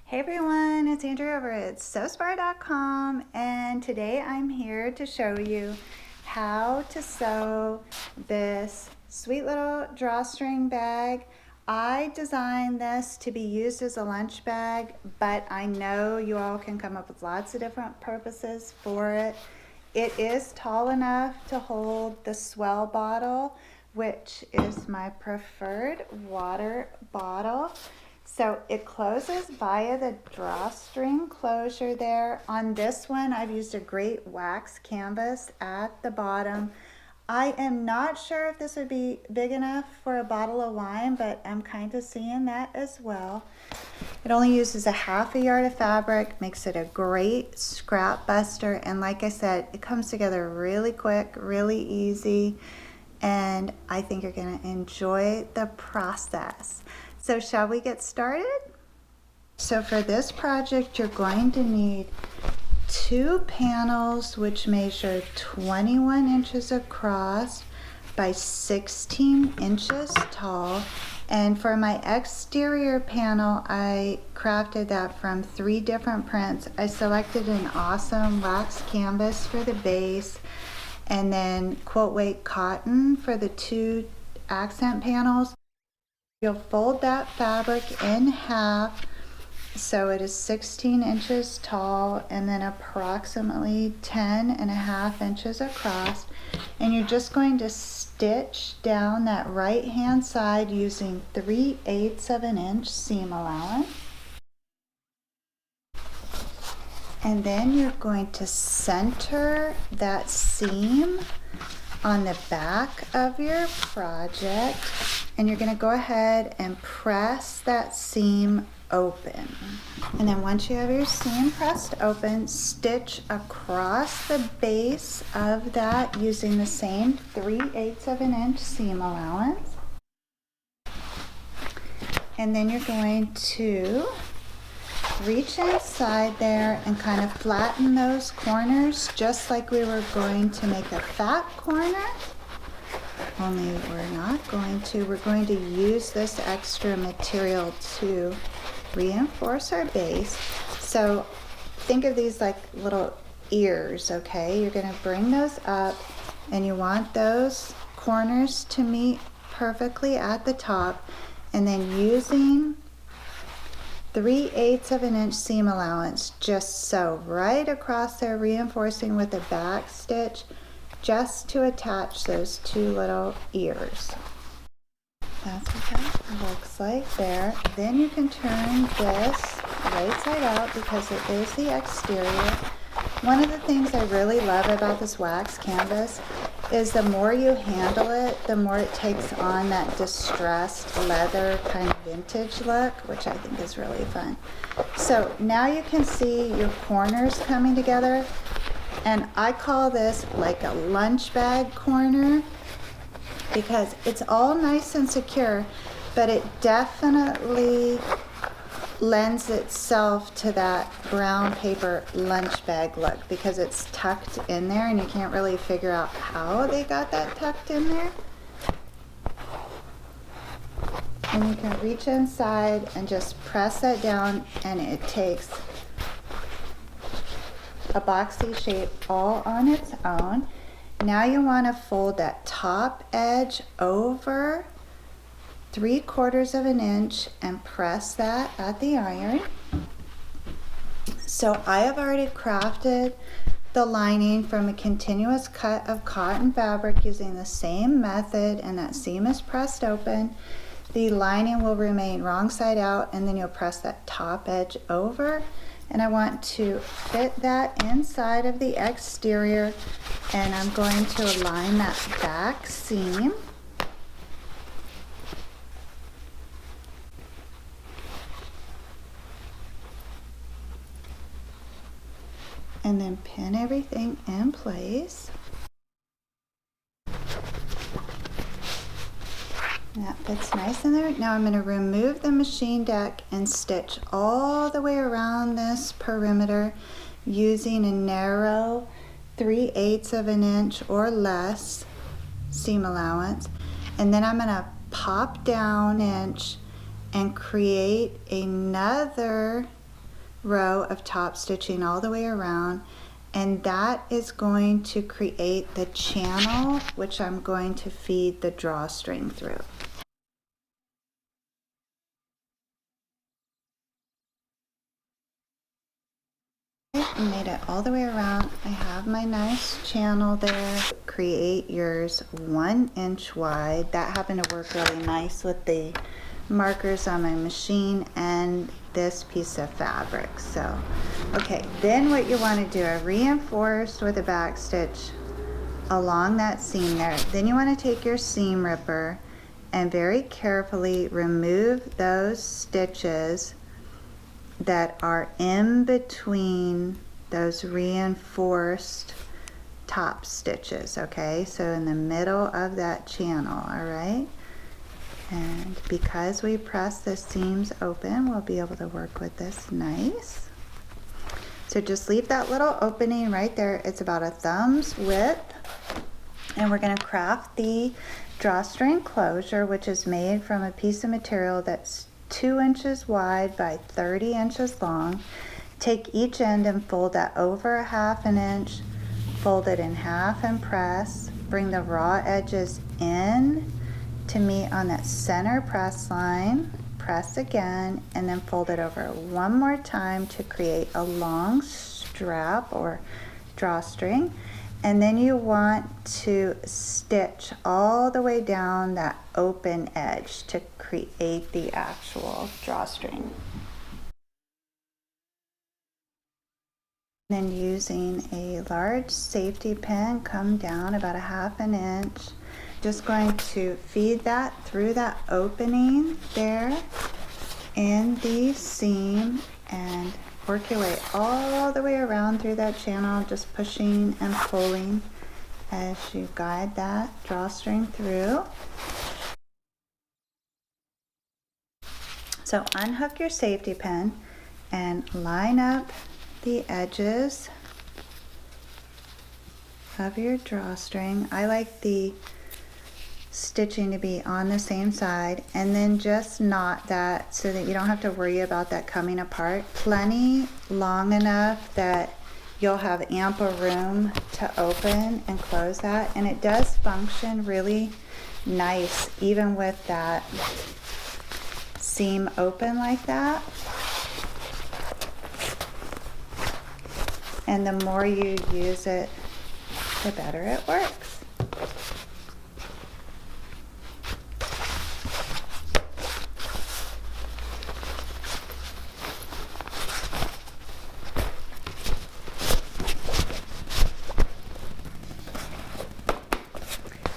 Hey everyone, it's Andrea over at Sewspire.com, and today I'm here to show you how to sew this sweet little drawstring bag. I designed this to be used as a lunch bag, but I know you all can come up with lots of different purposes for it. It is tall enough to hold the Swell bottle, which is my preferred water bottle. So it closes via the drawstring closure there. On this one, I've used a great wax canvas at the bottom. I am not sure if this would be big enough for a bottle of wine, but I'm kind of seeing that as well. It only uses a half a yard of fabric, makes it a great scrap buster, and like I said, it comes together really quick, really easy, and I think you're going to enjoy the process. So shall we get started? So for this project, you're going to need 2 panels which measure 21 inches across by 16 inches tall. And for my exterior panel, I crafted that from 3 different prints. I selected an awesome wax canvas for the base, and then quilt weight cotton for the 2 accent panels. You'll fold that fabric in half so it is 16 inches tall and then approximately 10.5 inches across, and you're just going to stitch down that right hand side using 3/8 of an inch seam allowance, and then you're going to center that seam on the back of your project, and you're going to go ahead and press that seam open. And then once you have your seam pressed open, stitch across the base of that using the same 3/8 of an inch seam allowance. And then you're going to reach inside there and kind of flatten those corners just like we were going to make a fat corner. Only we're not going to. We're going to use this extra material to reinforce our base. So think of these like little ears, okay? You're going to bring those up, and you want those corners to meet perfectly at the top, and then using 3/8 of an inch seam allowance, just sew right across there, reinforcing with a back stitch just to attach those 2 little ears. That's what that looks like there. Then you can turn this right side out because it is the exterior. One of the things I really love about this wax canvas is the more you handle it, the more it takes on that distressed leather kind of vintage look, which I think is really fun. So now you can see your corners coming together, and I call this like a lunch bag corner because it's all nice and secure, but it definitely lends itself to that brown paper lunch bag look because it's tucked in there and you can't really figure out how they got that tucked in there. And you can reach inside and just press that down, and it takes a boxy shape all on its own. Now you want to fold that top edge over 3/4 of an inch and press that at the iron. So I have already crafted the lining from a continuous cut of cotton fabric using the same method, and that seam is pressed open. The lining will remain wrong side out, and then you'll press that top edge over. And I want to fit that inside of the exterior, and I'm going to align that back seam. And then pin everything in place. That fits nice in there. Now I'm going to remove the machine deck and stitch all the way around this perimeter using a narrow 3/8 of an inch or less seam allowance. And then I'm going to pop down an inch and create another row of top stitching all the way around, and that is going to create the channel which I'm going to feed the drawstring through. I made it all the way around. I have my nice channel there. Create yours 1 inch wide. That happened to work really nice with the markers on my machine and this piece of fabric. So okay, then what you want to do, I reinforced with a back stitch along that seam there. Then you want to take your seam ripper and very carefully remove those stitches that are in between those reinforced top stitches. Okay, so in the middle of that channel. All right, and because we press the seams open, we'll be able to work with this nice. So just leave that little opening right there. It's about a thumb's width, and we're going to craft the drawstring closure, which is made from a piece of material that's 2 inches wide by 30 inches long. Take each end and fold that over 1/2 inch, fold it in half and press. Bring the raw edges in to meet on that center press line. Press again and then fold it over one more time to create a long strap or drawstring. And then you want to stitch all the way down that open edge to create the actual drawstring. Then using a large safety pin, come down about 1/2 inch. Just going to feed that through that opening there in the seam and work your way all the way around through that channel, just pushing and pulling as you guide that drawstring through. So unhook your safety pin and line up the edges of your drawstring. I like the stitching to be on the same side, and then just knot that so that you don't have to worry about that coming apart. Plenty long enough that you'll have ample room to open and close that, and it does function really nice even with that seam open like that. And the more you use it, the better it works.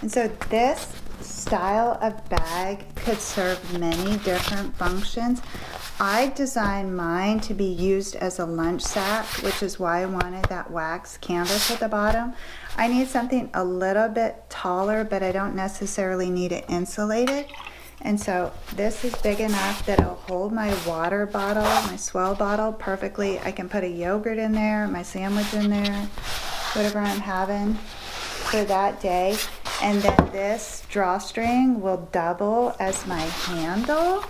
And so this style of bag could serve many different functions. I designed mine to be used as a lunch sack, which is why I wanted that wax canvas at the bottom. I need something a little bit taller, but I don't necessarily need it insulated. And so this is big enough that it'll hold my water bottle, my swell bottle perfectly. I can put a yogurt in there, my sandwich in there, whatever I'm having for that day. And then this drawstring will double as my handle.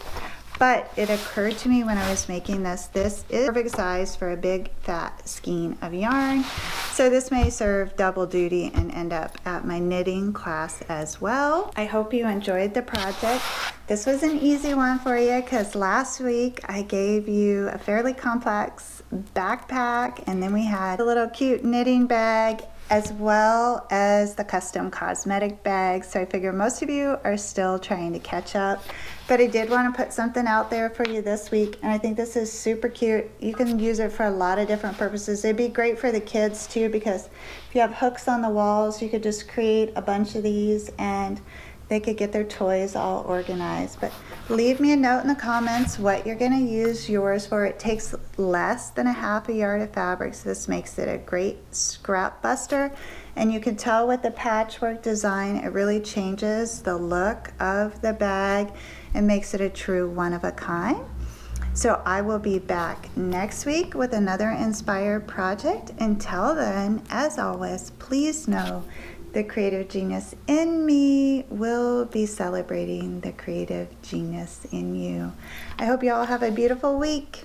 But it occurred to me when I was making this is perfect size for a big fat skein of yarn. So this may serve double duty and end up at my knitting class as well. I hope you enjoyed the project. This was an easy one for you because last week I gave you a fairly complex backpack, and then we had a little cute knitting bag as well as the custom cosmetic bag. So I figure most of you are still trying to catch up, but I did want to put something out there for you this week, and I think this is super cute. You can use it for a lot of different purposes. It'd be great for the kids too, because if you have hooks on the walls, you could just create a bunch of these and they could get their toys all organized. But leave me a note in the comments what you're going to use yours for. It takes less than a half a yard of fabric, so this makes it a great scrap buster. And you can tell with the patchwork design, it really changes the look of the bag and makes it a true one-of-a-kind. So I will be back next week with another inspired project. Until then, as always, please know the creative genius in me will be celebrating the creative genius in you. I hope you all have a beautiful week.